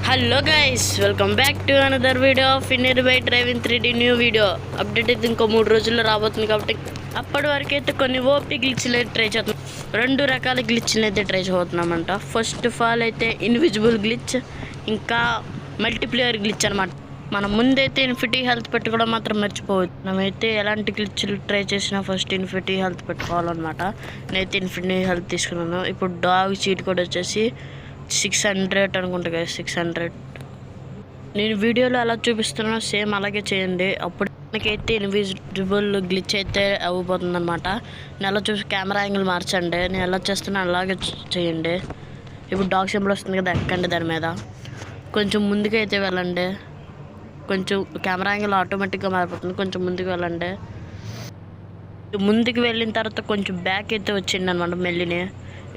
Hello guys, welcome back to another video of inner by driving 3D new video update అయితే ఇంకో 3 రోజుల్లో రాబోతుంది. కాబట్టి అప్పటి వరకు అయితే కొన్ని ఓపీ గ్లిచ్లు అయితే ట్రై చేద్దాం. 2 రకాల గ్లిచ్లు అయితే ట్రై చేయబోతున్నామంట. ఫస్ట్ ఆఫ్ ఆల్ అయితే ఇన్విజిబుల్ గ్లిచ్, ఇంకా మల్టీప్లేయర్ గ్లిచ్ అనమాట. మనం ముందైతే ఇన్ఫినిటీ హెల్త్ పెట్టుకోవడం మాత్రం మర్చిపోవద్దు. మనమైతే ఎలాంటి గ్లిచ్లు ట్రై చేసినా ఫస్ట్ ఇన్ఫినిటీ హెల్త్ పెట్టుకోవాలన్నమాట. నేనైతే ఇన్ఫినిటీ హెల్త్ తీసుకున్నాను. ఇప్పుడు డాగ్ చీట్ కోడ్ వచ్చేసి 600 అనుకుంటా కదా, 600. నేను వీడియోలో ఎలా చూపిస్తున్నానో సేమ్ అలాగే చేయండి. అప్పుడు మనకైతే ఇన్విజిబుల్ గ్లిచ్ అయితే అవ్వబోతుంది అనమాట. నేను ఎలా చూసి కెమెరా యాంగిల్ మార్చండి. నేను ఎలా చేస్తున్నా అలాగే చేయండి. ఇప్పుడు డాగ్ సింబల్ వస్తుంది కదా, ఎక్కండి దాని మీద. కొంచెం ముందుకైతే వెళ్ళండి. కొంచెం కెమెరా యాంగిల్ ఆటోమేటిక్గా మారిపోతుంది. కొంచెం ముందుకు వెళ్ళండి. ముందుకు వెళ్ళిన తర్వాత కొంచెం బ్యాక్ అయితే వచ్చింది అనమాట. మెల్లిని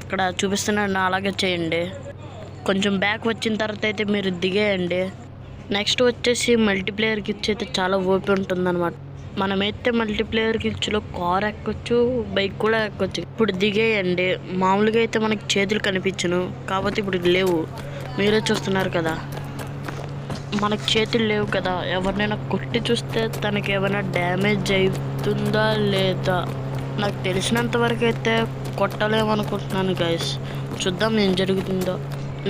ఇక్కడ చూపిస్తున్నాను అలాగే చేయండి. కొంచెం బ్యాక్ వచ్చిన తర్వాత అయితే మీరు దిగేయండి. నెక్స్ట్ వచ్చేసి మల్టీప్లేయర్ గ్లిచ్ అయితే చాలా ఓపి ఉంటుందన్నమాట. మనమైతే మల్టీప్లేయర్ గ్లిచ్లో కార్ ఎక్కొచ్చు, బైక్ కూడా ఎక్కొచ్చు. ఇప్పుడు దిగేయండి. మామూలుగా అయితే మనకి చేతులు కనిపించను, కాకపోతే ఇప్పుడు లేవు. మీరే చూస్తున్నారు కదా, మనకు చేతులు లేవు కదా. ఎవరినైనా కొట్టి చూస్తే తనకి ఏమైనా డ్యామేజ్ అవుతుందా లేదా నాకు తెలిసినంత వరకు అయితే కొట్టలేమనుకుంటున్నాను గైస్. చూద్దాం ఏం జరుగుతుందో.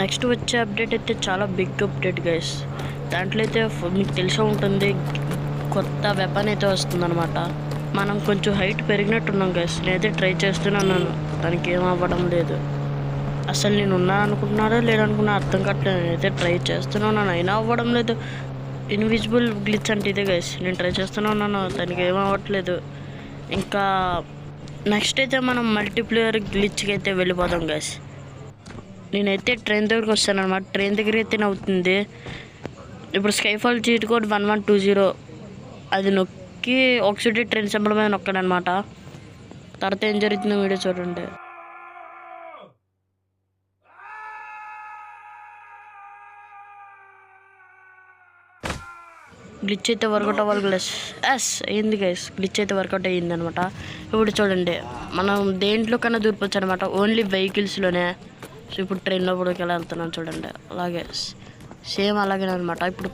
నెక్స్ట్ వచ్చే అప్డేట్ అయితే చాలా బిగ్ అప్డేట్ గైస్. దాంట్లో అయితే మీకు తెలిసే ఉంటుంది, కొత్త వెపన్ అయితే వస్తుందన్నమాట. మనం కొంచెం హైట్ పెరిగినట్టున్నాం గైస్. నేనైతే ట్రై చేస్తున్నాను, దానికి ఏం అవ్వడం లేదు. అసలు నేను ఉన్నాను అనుకుంటున్నారో లేదనుకున్నా అర్థం కావట్లేదు. నేనైతే ట్రై చేస్తున్నాను, అయినా అవ్వడం లేదు. ఇన్విజిబుల్ గ్లిచ్ అంటే ఇదే గైస్. నేను ట్రై చేస్తున్నాను, దానికి ఏం అవ్వట్లేదు. ఇంకా నెక్స్ట్ అయితే మనం మల్టీప్లేయర్ గ్లిచ్కి అయితే వెళ్ళిపోదాం గైస్. నేనైతే ట్రైన్ దగ్గరికి వస్తాను అనమాట. ట్రైన్ దగ్గర అయితే అవుతుంది. ఇప్పుడు స్కైఫాల్ చీట్ కోడ్ 1120 అది నొక్కి ఒకసారి ట్రైన్ సింబల్ మీద నొక్కాడనమాట. తర్వాత ఏం జరుగుతుందో వీడియో చూడండి. గ్లిచ్ అయితే వర్కౌట్ అవ్వాలి గైస్. అయింది గైస్, గ్లిచ్ అయితే వర్కౌట్ అయ్యింది అనమాట. ఇప్పుడు చూడండి, మనం దేంట్లో కన్నా దూరిపోవచ్చు అనమాట, ఓన్లీ వెహికల్స్లోనే. సో ఇప్పుడు ట్రైన్లో కూడా ఎలా వెళ్తున్నాం చూడండి, అలాగే సేమ్ అలాగే అనమాట. ఇప్పుడు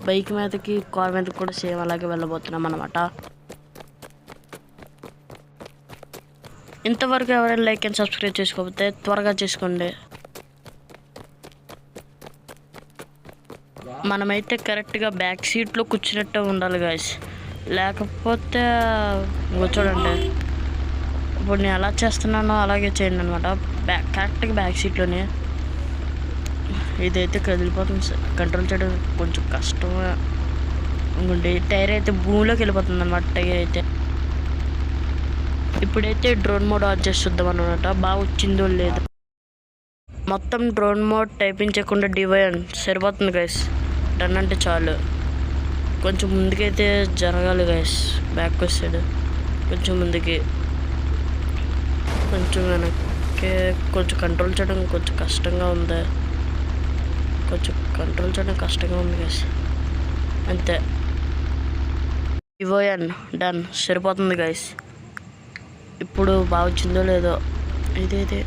బైక్ మీదకి కార్ మీదకి కూడా సేమ్ అలాగే వెళ్ళబోతున్నాం అనమాట. ఇంతవరకు ఎవరైనా లైక్ అండ్ సబ్స్క్రైబ్ చేసుకోకపోతే త్వరగా చేసుకోండి. మనమైతే కరెక్ట్గా బ్యాక్ సీట్లో కూర్చున్నట్టే ఉండాలి గాయస్, లేకపోతే చూడండి. ఇప్పుడు నేను ఎలా చేస్తున్నానో అలాగే చేయండి అనమాట. కరెక్ట్గా బ్యాక్ సీట్లోనే. ఇదైతే కదిలిపోతుంది, కంట్రోల్ చేయడం కొంచెం కష్టం. ఇంకోండి టైర్ అయితే భూమిలోకి వెళ్ళిపోతుంది అనమాట. టైర్ అయితే ఇప్పుడైతే డ్రోన్ మోడ్ ఆన్ చేసి చూద్దాం అనమాట, బాగా వచ్చిందో లేదు. మొత్తం డ్రోన్ మోడ్ టైపింగ్ చేయకుండా డివైన్ సరిపోతుంది గైస్. డన్ అంటే చాలు. కొంచెం ముందుకైతే జరగాలి గైస్. బ్యాక్ వస్తాడు, కొంచెం ముందుకి, కొంచెం వెనక్కి. కొంచెం కంట్రోల్ చేయడం కొంచెం కష్టంగా ఉంది. గైస్. అంతే, డివైన్ డన్ సరిపోతుంది గైస్. ఇప్పుడు బాగా వచ్చిందో లేదో, ఇదైతే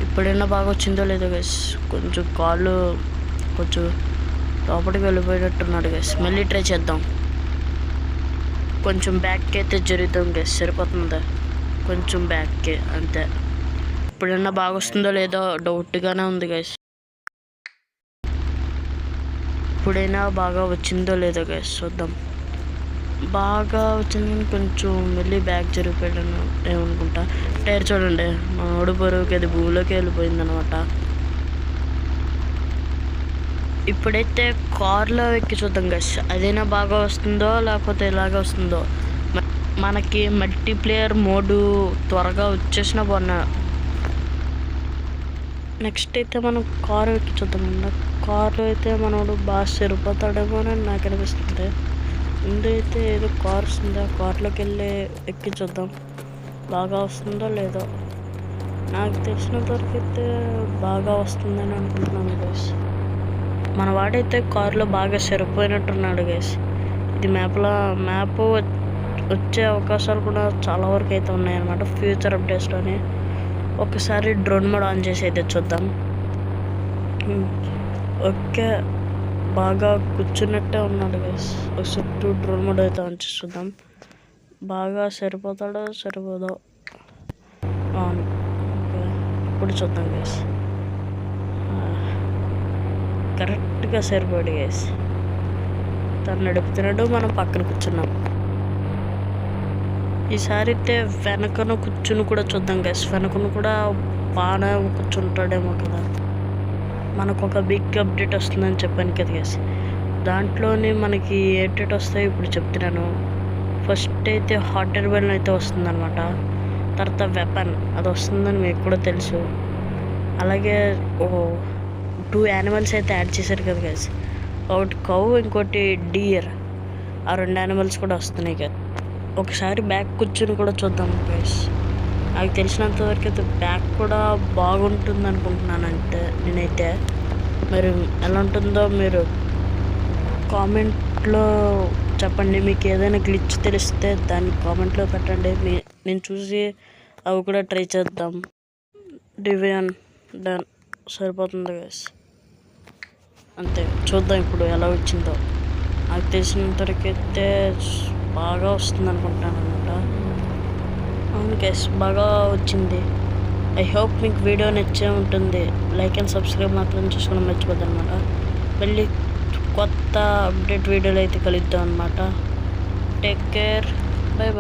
ఇప్పుడైనా బాగా వచ్చిందో లేదో గైస్. కొంచెం కాళ్ళు కొంచెం లోపలికి వెళ్ళిపోయినట్టున్నాడు గైస్. మళ్ళీ ట్రై చేద్దాం. కొంచెం బ్యాక్కి అయితే జరుగుతాం గైస్. సరిపోతుందా, కొంచెం బ్యాక్కి అంతే. ఇప్పుడైనా బాగా వస్తుందో లేదో డౌట్గానే ఉంది గైస్. ఇప్పుడైనా బాగా వచ్చిందో లేదో గైస్, చూద్దాం. బాగా వచ్చింది కానీ కొంచెం మళ్ళీ బ్యాక్ జరిగిపోయాను ఏమనుకుంటా. టైర్ చూడండి, మా ఓడి బరువుకి అది భూమిలోకి వెళ్ళిపోయింది అనమాట. ఇప్పుడైతే కార్లో ఎక్కి చూద్దాం గైస్, అదైనా బాగా వస్తుందో లేకపోతే ఎలాగ వస్తుందో. మనకి మల్టీప్లేయర్ మోడు త్వరగా వచ్చేసినా బాగున్నా. నెక్స్ట్ అయితే మనం కారు ఎక్కి చూద్దాం. కారు అయితే మనోడు బాగా సరిపోతాడేమో అని నాకు అనిపిస్తుంది. ముందు అయితే ఏదో కార్ వస్తుంది, ఆ కార్లోకి వెళ్ళి ఎక్కి చూద్దాం బాగా వస్తుందో లేదో. నాకు తెలిసినంత వరకు అయితే బాగా వస్తుందని అనుకుంటున్నాను గైస్. మన వాడైతే కారులో బాగా సరిపోయినట్టున్నాడు గైస్. ఇది మ్యాప్ వచ్చే అవకాశాలు కూడా చాలా వరకు అయితే ఉన్నాయన్నమాట ఫ్యూచర్ అప్డేట్స్లోనే. ఒకసారి డ్రోన్ మోడ్ ఆన్ చేసి అయితే చూద్దాం. ఓకే, బాగా కూర్చున్నట్టే ఉన్నాడు గైస్. ఒకసారి డ్రోన్ మోడ్ అయితే ఆన్ చేసి చూద్దాం. బాగా సరిపోతాడో సరిపోదో. అవును, ఓకే, ఇప్పుడు చూద్దాం గైస్. కరెక్ట్గా సరిపోయాడు గైస్. తను నడుపుతున్నాడు, మనం పక్కన కూర్చున్నాం. ఈసారి అయితే వెనకను కూర్చుని కూడా చూద్దాం గైస్. వెనకను కూడా బాగానే కూర్చుంటాడేమో కదా. మనకు ఒక బిగ్ అప్డేట్ వస్తుందని చెప్పాను కదా గైస్. దాంట్లోని మనకి ఏంటేటి వస్తాయి ఇప్పుడు చెప్తున్నాను. ఫస్ట్ అయితే హాట్ ఎయిర్ బెలూన్ అయితే వస్తుందన్నమాట. తర్వాత వెపన్ అది వస్తుందని మీకు కూడా తెలుసు. అలాగే 2 యానిమల్స్ అయితే యాడ్ చేశారు కదా గైస్. ఒకటి కౌ, ఇంకోటి డియర్. ఆ 2 యానిమల్స్ కూడా వస్తున్నాయి కదా. ఒకసారి బ్యాక్ కూర్చొని కూడా చూద్దాం గైస్. నాకు తెలిసినంత వరకు అయితే బ్యాక్ కూడా బాగుంటుంది అనుకుంటున్నాను. అంటే నేనైతే మరి ఎలా ఉంటుందో మీరు కామెంట్లో చెప్పండి. మీకు ఏదైనా గ్లిచ్ తెలిస్తే దాన్ని కామెంట్లో పెట్టండి. నేను చూసి అవి కూడా ట్రై చేద్దాం. డివియన్ డన్ సరిపోతుంది గైస్. అంతే, చూద్దాం ఇప్పుడు ఎలా వచ్చిందో. నాకు తెలిసినంత వరకు అయితే బాగా వస్తుంది అనుకుంటాను అనమాట. అవును గైస్, బాగా వచ్చింది. ఐ హోప్ మీకు వీడియో నచ్చే ఉంటుంది. లైక్ అండ్ సబ్స్క్రైబ్ మాత్రం చేసుకోవడం మర్చిపోద్దు అనమాట. మళ్ళీ కొత్త అప్డేట్ వీడియోలు అయితే కలుద్దాం అనమాట. Take care, by by.